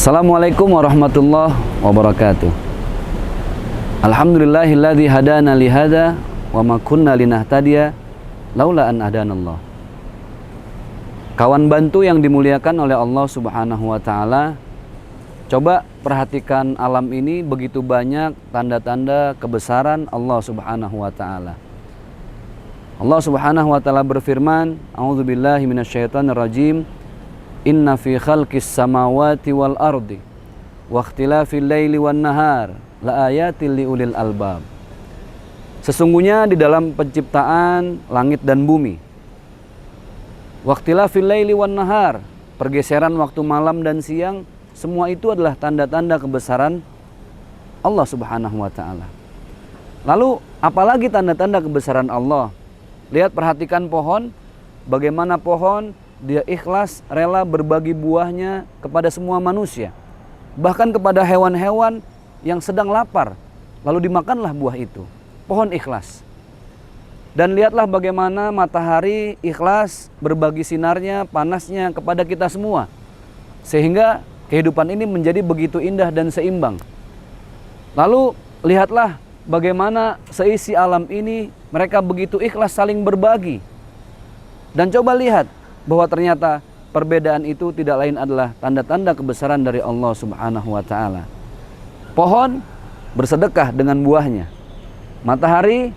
Assalamualaikum warahmatullahi wabarakatuh. Alhamdulillahilladzi hadana lihada wa ma kunna linahtadiya laula an hadanallah. Kawan bantu yang dimuliakan oleh Allah Subhanahu wa taala, coba perhatikan alam ini, begitu banyak tanda-tanda kebesaran Allah Subhanahu wa taala. Allah Subhanahu wa taala berfirman, a'udzubillahi minasyaitonirrajim. Inna fi khalqis samawati wal ardi wa ikhtilafil laili wan nahar la ayatil liulil albab. Sesungguhnya di dalam penciptaan langit dan bumi, wa ikhtilafil laili wan nahar, pergeseran waktu malam dan siang, semua itu adalah tanda-tanda kebesaran Allah Subhanahu wa taala. Lalu apalagi tanda-tanda kebesaran Allah? Lihat, perhatikan pohon, bagaimana pohon dia ikhlas, rela berbagi buahnya kepada semua manusia, bahkan kepada hewan-hewan yang sedang lapar, lalu dimakanlah buah itu. Pohon ikhlas. Dan lihatlah bagaimana matahari ikhlas berbagi sinarnya, panasnya kepada kita semua, sehingga kehidupan ini menjadi begitu indah dan seimbang. Lalu lihatlah bagaimana seisi alam ini mereka begitu ikhlas saling berbagi. Dan coba lihat bahwa ternyata perbedaan itu tidak lain adalah tanda-tanda kebesaran dari Allah Subhanahu wa taala. Pohon bersedekah dengan buahnya. Matahari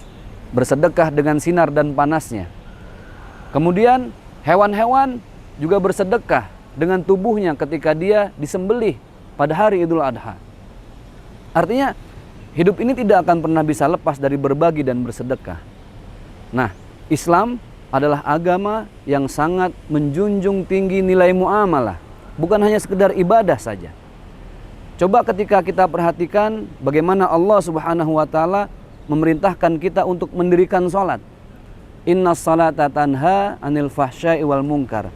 bersedekah dengan sinar dan panasnya. Kemudian hewan-hewan juga bersedekah dengan tubuhnya ketika dia disembelih pada hari Idul Adha. Artinya hidup ini tidak akan pernah bisa lepas dari berbagi dan bersedekah. Nah, Islam adalah agama yang sangat menjunjung tinggi nilai muamalah, bukan hanya sekedar ibadah saja. Coba ketika kita perhatikan bagaimana Allah Subhanahu wa taala memerintahkan kita untuk mendirikan salat. Innas salata tanha 'anil fahsya'i wal munkar.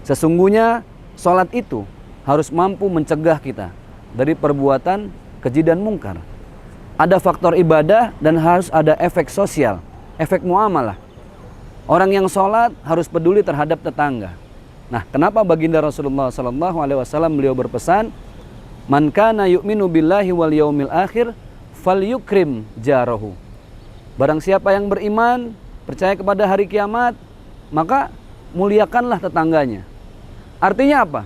Sesungguhnya salat itu harus mampu mencegah kita dari perbuatan keji dan mungkar. Ada faktor ibadah dan harus ada efek sosial, efek muamalah. Orang yang sholat harus peduli terhadap tetangga. Nah, kenapa baginda Rasulullah SAW beliau berpesan, man kana yu'minu billahi wal yaumil akhir falyukrim jarahu. Barang siapa yang beriman, percaya kepada hari kiamat, maka muliakanlah tetangganya. Artinya apa?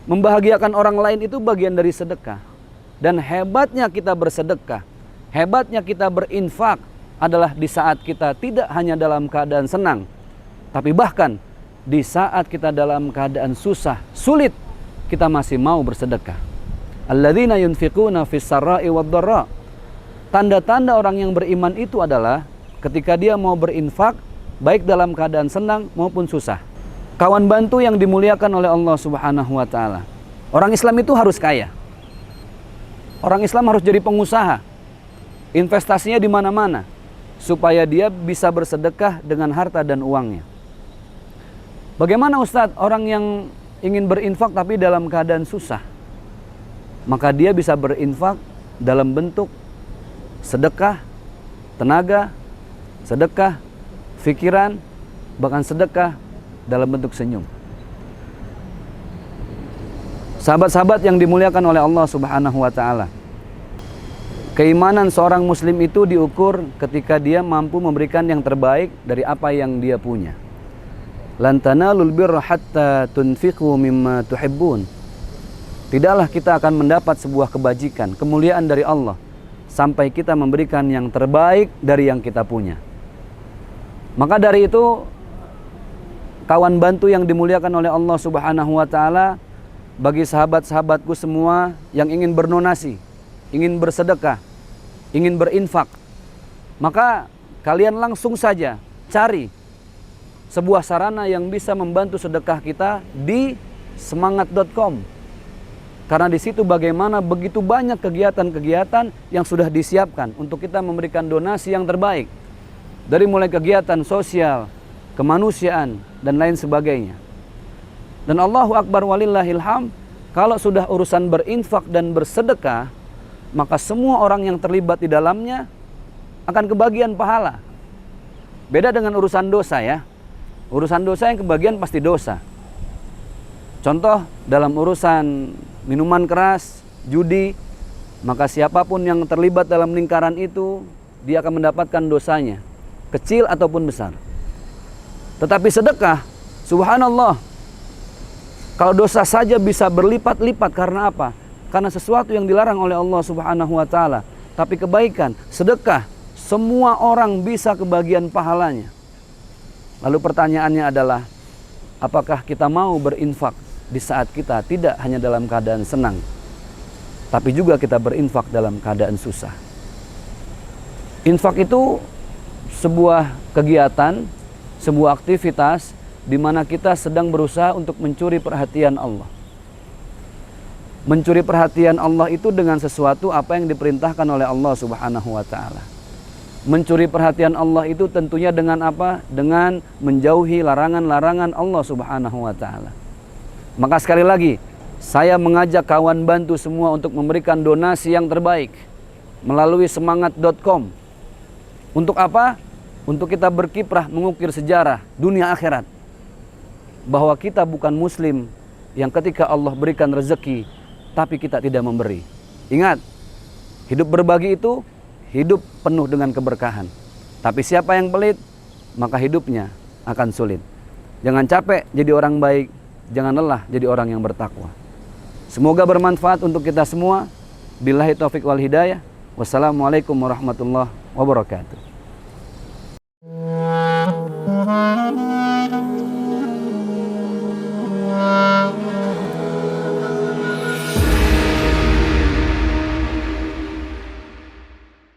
Membahagiakan orang lain itu bagian dari sedekah. Dan hebatnya kita bersedekah, hebatnya kita berinfak adalah di saat kita tidak hanya dalam keadaan senang, tapi bahkan di saat kita dalam keadaan susah, sulit, kita masih mau bersedekah. Alladzina yunfiquna fis sarra'i wad dharra. Tanda-tanda orang yang beriman itu adalah ketika dia mau berinfak baik dalam keadaan senang maupun susah. Kawan bantu yang dimuliakan oleh Allah Subhanahu wa taala. Orang Islam itu harus kaya. Orang Islam harus jadi pengusaha. Investasinya di mana-mana supaya dia bisa bersedekah dengan harta dan uangnya. Bagaimana Ustadz orang yang ingin berinfak tapi dalam keadaan susah? Maka dia bisa berinfak dalam bentuk sedekah tenaga, sedekah pikiran, bahkan sedekah dalam bentuk senyum. Sahabat-sahabat yang dimuliakan oleh Allah Subhanahu wa taala, keimanan seorang muslim itu diukur ketika dia mampu memberikan yang terbaik dari apa yang dia punya. Lan tanalul birra hatta tunfiqu mimma tuhibbun. Tidaklah kita akan mendapat sebuah kebajikan, kemuliaan dari Allah sampai kita memberikan yang terbaik dari yang kita punya. Maka dari itu, kawan bantu yang dimuliakan oleh Allah Subhanahu wa taala, bagi sahabat-sahabatku semua yang ingin berdonasi, ingin bersedekah, ingin berinfak, maka kalian langsung saja cari sebuah sarana yang bisa membantu sedekah kita di semangat.com. Karena di situ bagaimana begitu banyak kegiatan-kegiatan yang sudah disiapkan untuk kita memberikan donasi yang terbaik. Dari mulai kegiatan sosial, kemanusiaan, dan lain sebagainya. Dan Allahu Akbar walillahil hamd, kalau sudah urusan berinfak dan bersedekah, maka semua orang yang terlibat di dalamnya akan kebagian pahala. Beda dengan urusan dosa ya. Urusan dosa yang kebagian pasti dosa. Contoh dalam urusan minuman keras, judi, maka siapapun yang terlibat dalam lingkaran itu, dia akan mendapatkan dosanya, kecil ataupun besar. Tetapi sedekah, subhanallah, kalau dosa saja bisa berlipat-lipat. Karena apa? Karena sesuatu yang dilarang oleh Allah Subhanahu wa ta'ala. Tapi kebaikan, sedekah, semua orang bisa kebagian pahalanya. Lalu pertanyaannya adalah, apakah kita mau berinfak di saat kita tidak hanya dalam keadaan senang, tapi juga kita berinfak dalam keadaan susah? Infak itu sebuah kegiatan, sebuah aktivitas di mana kita sedang berusaha untuk mencuri perhatian Allah. Mencuri perhatian Allah itu dengan sesuatu apa yang diperintahkan oleh Allah Subhanahu wa ta'ala. Mencuri perhatian Allah itu tentunya dengan apa? Dengan menjauhi larangan-larangan Allah Subhanahu wa ta'ala. Maka sekali lagi, saya mengajak kawan bantu semua untuk memberikan donasi yang terbaik melalui semangat.com. Untuk apa? Untuk kita berkiprah mengukir sejarah dunia akhirat, bahwa kita bukan muslim yang ketika Allah berikan rezeki tapi kita tidak memberi. Ingat, hidup berbagi itu hidup penuh dengan keberkahan. Tapi siapa yang pelit, maka hidupnya akan sulit. Jangan capek jadi orang baik, jangan lelah jadi orang yang bertakwa. Semoga bermanfaat untuk kita semua. Billahi taufik wal hidayah. Wassalamualaikum warahmatullahi wabarakatuh.